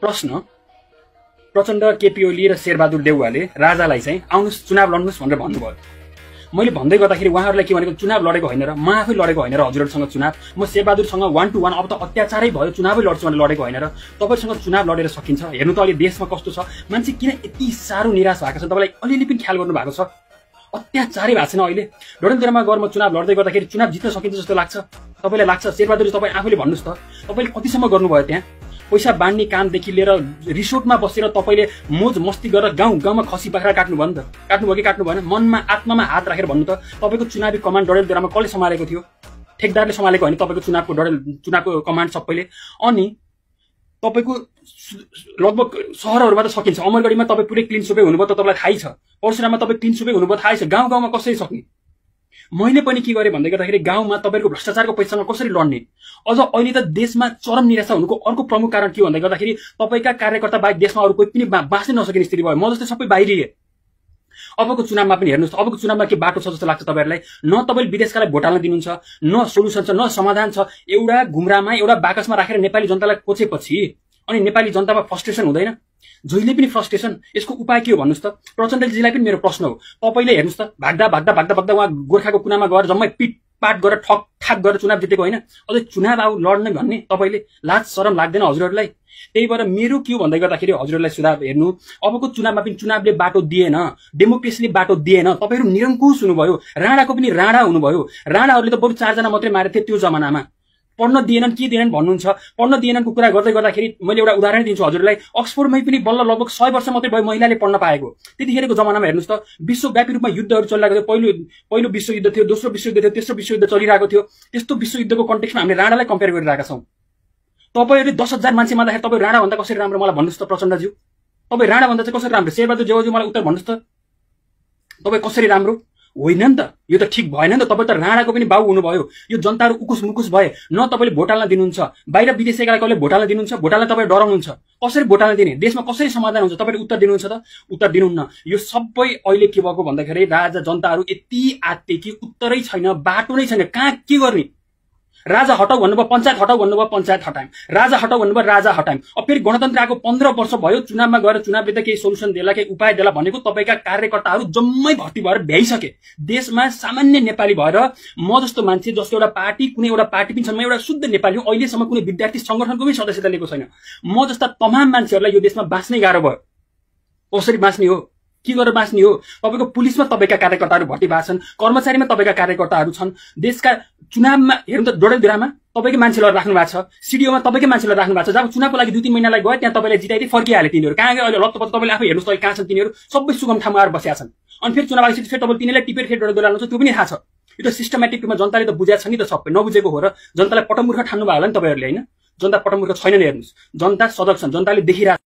प्रश्न प्रचण्ड, केपी ओली र शेरबहादुर देउवाले राजालाई चाहिँ आउनुस् चुनाव लड्नुस् भनेर भन्नुभयो। मैले भन्दै गर्दाखेरि उहाँहरूलाई के भनेको, चुनाव लडेको होइन र म आफै लडेको होइन र हजुरहरूसँग चुनाव, म शेरबहादुरसँग 1 to 1 अब त अत्याचारै भयो, चुनावै लड्छु भनेर लडेको होइन र तपाईसँग चुनाव लडेर सकिन्छ। हेर्नु त अहिले देशमा कस्तो छ, मान्छे किन यति साह्रो निराश भएको छ, तपाईँलाई अलिअलि पनि ख्याल गर्नु भएको छ? अत्याचारै भएको छैन अहिले। डडेलधुरामा गएर म चुनाव लड्दै गर्दाखेरि चुनाव जित्न सकिन्छ जस्तो लाग्छ? तपाईँलाई लाग्छ? शेरबहादुर तपाईँ आफैले भन्नुहोस् त, तपाईँले कतिसम्म गर्नुभयो त्यहाँ? पैसा बाँड्ने कामदेखि लिएर रिसोर्टमा बसेर तपाईँले मोज मस्ती गरेर गाउँ गाउँमा खसी बाख्रा काट्नु भयो नि त? काट्नुभयो कि काट्नु भएन? मनमा आत्मामा हात राखेर भन्नु त। तपाईँको चुनावी कमान्ड डडेलधुरामा कसले सम्हालेको थियो? ठेकदारले सम्हालेको होइन तपाईँको चुनावको कमान्ड सबैले। अनि तपाईँको लगभग सहरहरूमा त सकिन्छ, अमरगढीमा तपाईँ पुरै क्लिन सुपै हुनुभयो त तपाईँलाई थाहै छ, परशुराममा तपाईँ क्लिन सुपै हुनुभयो थाहै छ, गाउँ गाउँमा कसरी सक्ने? मैले पनि के गरेँ भन्दै गर्दाखेरि गाउँमा तपाईँको भ्रष्टाचारको पैसासँग कसरी लड्ने? अझ अहिले त देशमा चरम निराशा हुनुको अर्को प्रमुख कारण के हो भन्दै गर्दाखेरि तपाईँका कार्यकर्ता बाहेक देशमा अरू कोही पनि बाँच्नै नसकिने स्थिति भयो। म जस्तै सबै बाहिरिए। अबको चुनावमा पनि हेर्नुहोस्, अबको चुनावमा के बाटो छ जस्तो लाग्छ तपाईँहरूलाई? न तपाईले विदेशकालाई भोट हाल्न दिनुहुन्छ, न सोलुसन छ, न समाधान छ। एउटा घुम्रामा एउटा बाकसमा राखेर नेपाली जनतालाई कोचेपछि अनि नेपाली जनतामा फ्रस्ट्रेसन हुँदैन? जहिले पनि फ्रस्ट्रेसन। यसको उपाय के हो भन्नुहोस् त? प्रचण्डजीलाई पनि मेरो प्रश्न हो। तपाईँले हेर्नुहोस् त, भाग्दा भाग्दा भाग्दा भाग्दा उहाँ गोर्खाको कुनामा गएर जम्मै पिटपाट गरेर ठक ठाक गरेर चुनाव जितेको होइन? अझै चुनाव आऊ लड्ने भन्ने तपाईँले लाज शरम लाग्दैन हजुरहरूलाई? त्यही भएर मेरो के हो भन्दै गर्दाखेरि हजुरहरूलाई सुझाव हेर्नु, अबको चुनावमा पनि चुनावले बाटो दिएन, डेमोक्रेसीले बाटो दिएन। तपाईँहरू निरङ्कुश हुनुभयो, राणाको पनि राणा हुनुभयो। राणाहरूले त बरु 4 जना मात्रै मारेको थियो त्यो जमानामा। पढ्न दिएनन्, के दिएनन् भन्नुहुन्छ? पढ्न दिएनन्को कुरा गर्दै गर्दाखेरि मैले एउटा उदाहरण दिन्छु हजुरलाई। अक्सफोर्डमै पनि बल्ल लगभग 100 वर्ष मात्रै भयो महिलाले पढ्न पाएको। त्यतिखेरको जमानामा हेर्नुहोस् त, विश्वव्यापी रूपमा युद्धहरू चलिरहेको थियो। पहिलो विश्वयुद्ध थियो, दोस्रो विश्वयुद्ध थियो, तेस्रो विश्वयुद्ध चलिरहेको थियो। त्यस्तो विश्वयुद्धको कन्टेक्स्टमा हामीले राणालाई कम्पेयर गरिरहेका छौँ। तपाईँहरूले 10,000 मान्छे मार्दाखेरि तपाईँ राणा भन्दा कसरी राम्रो मलाई भन्नुहोस् त प्रचण्डज्यू? तपाईँ राणा भन्दा चाहिँ कसरी राम्रो? शेरबहादुर देउवाज्यू मलाई उत्तर भन्नुहोस् त, तपाईँ कसरी राम्रो? होइन नि त, यो त ठिक भएन नि त। तपाईँ त राणाको पनि बाउ हुनुभयो। यो जनताहरू उकुस मुकुस भए, न तपाईँले भोट हाल्न दिनुहुन्छ, बाहिर विदेशीकालाई कसले भोट हाल्न दिनुहुन्छ? भोट हाल्न तपाईँ डराउनुहुन्छ। कसरी भोट हाल्न दिने? देशमा कसरी समाधान हुन्छ? तपाईँले उत्तर दिनुहुन्छ त? उत्तर दिनुहुन्न। यो सबै अहिले के भएको भन्दाखेरि राजा जनताहरू यति आत्ते कि उत्तरै छैन, बाटो नै छैन, कहाँ के गर्ने? राजा हटाउ भन्नुभयो, पञ्चायत हटाउ भन्नुभयो, पञ्चायत हटायौँ। राजा हटाउ भन्नुभयो, राजा हटायौँ। अब फेरि गणतन्त्र आएको 15 वर्ष भयो, चुनावमा गएर चुनावले त केही सोलुसन देला, केही उपाय देला भनेको तपाईँका कार्यकर्ताहरू जम्मै भर्ती भएर भ्याइसके। देशमा सामान्य नेपाली भएर म जस्तो मान्छे जसको एउटा पार्टी, कुनै एउटा पार्टी पनि छैन, म एउटा शुद्ध नेपाली हो, अहिलेसम्म कुनै विद्यार्थी संगठनको पनि सदस्यता लिएको छैन। म जस्ता तमाम मान्छेहरूलाई यो देशमा बाँच्नै गाह्रो भयो। कसरी बाँच्ने हो? के गरेर बाँच्ने हो? तपाईँको पुलिसमा तपाईँका कार्यकर्ताहरू भर्ती भएको छन्, कर्मचारीमा तपाईँका कार्यकर्ताहरू छन्। देशका चुनावमा हेर्नु त, डडेलधुरामा तपाईँकै मान्छेलाई राख्नु भएको छ, सिडिओमा तपाईँकै मान्छेलाई राख्नु भएको छ। जब चुनावको लागि 2-3 महिनालाई गयो, त्यहाँ तपाईँले जिताइदिए फर्किहाले तिनीहरू। कहाँ गयो अहिले? लत्तपत्त तपाईँले आफै हेर्नुहोस् त, कहाँ छन् तिनीहरू? सबै सुगम ठाउँमा आएर बसेका छन्। अनि फेरि चुनाव आइसकेपछि फेरि तपाईँले तिनीहरूलाई टिपेर फेरि डडेलधुरा लानुहुन्छ, त्यो पनि थाहा छ। यो त सिस्टमेटिक रूपमा जनताले त बुझेको छ नि त, सबै नबुझेको हो र जनतालाई पटमूर्ख ठान्नु भयो होला नि तपाईँहरूले, होइन? जनता पटमूर्ख छैनन्। हेर्नुहोस्, जनता सजग छन्, जनताले देखिरहेको